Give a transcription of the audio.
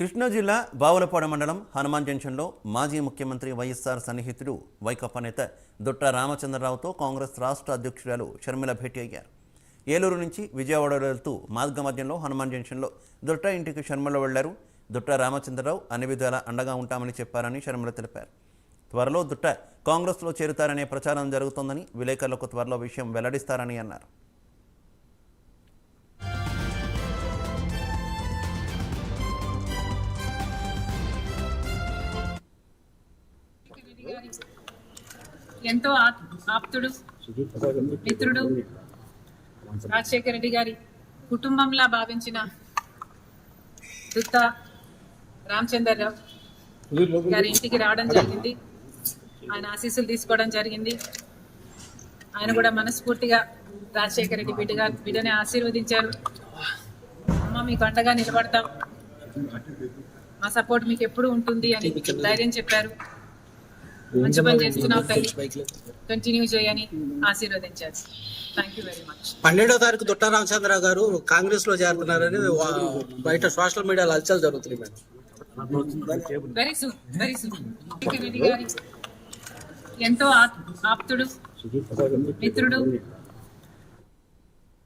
కృష్ణా జిల్లా బావులపాడు మండలం హనుమాన్ జంక్షన్లో మాజీ ముఖ్యమంత్రి వైఎస్ఆర్ సన్నిహితుడు వైకాపా నేత దుట్ట రామచంద్రరావుతో కాంగ్రెస్ రాష్ట్ర అధ్యక్షురాలు షర్మిల భేటీ అయ్యారు. ఏలూరు నుంచి విజయవాడ వెళ్తూ మార్గ మధ్యంలో హనుమాన్ జంక్షన్లో దుట్ట ఇంటికి షర్మిల వెళ్లారు. దుట్ట రామచంద్రరావు అన్ని విధాలా అండగా ఉంటామని చెప్పారని షర్మిల తెలిపారు. త్వరలో దుట్ట కాంగ్రెస్లో చేరుతారనే ప్రచారం జరుగుతోందని, విలేకరులకు త్వరలో విషయం వెల్లడిస్తారని అన్నారు. ఎంతో ఆప్తుడు మిత్రుడు రాజశేఖర రెడ్డి గారి కుటుంబంలా భావించిన దుత్త రామచంద్రరావు గారి ఇంటికి రావడం జరిగింది. ఆయన ఆశీస్సులు తీసుకోవడం జరిగింది. ఆయన కూడా మనస్ఫూర్తిగా రాజశేఖర రెడ్డి బిడ్డని ఆశీర్వదించారు. అమ్మ మీకు అండగా నిలబడతాం, మా సపోర్ట్ మీకు ఎప్పుడు ఉంటుంది అని ధైర్యం చెప్పారు. మంచి పని చేస్తున్నావు తల్లి, కంటిన్యూ చేయని ఆశీర్వదించారు. Thank you very much. 12వ తారీఖు దుట్ట రామచంద్రరావు గారు కాంగ్రెస్ లో చేరుతున్నారని బయట సోషల్ మీడియాలో హల్చల్ జరుగుతుంది మేడం. వెరీ సూన్ రెడ్డి గారి ఎంతో ఆప్తుడు మిత్రుడు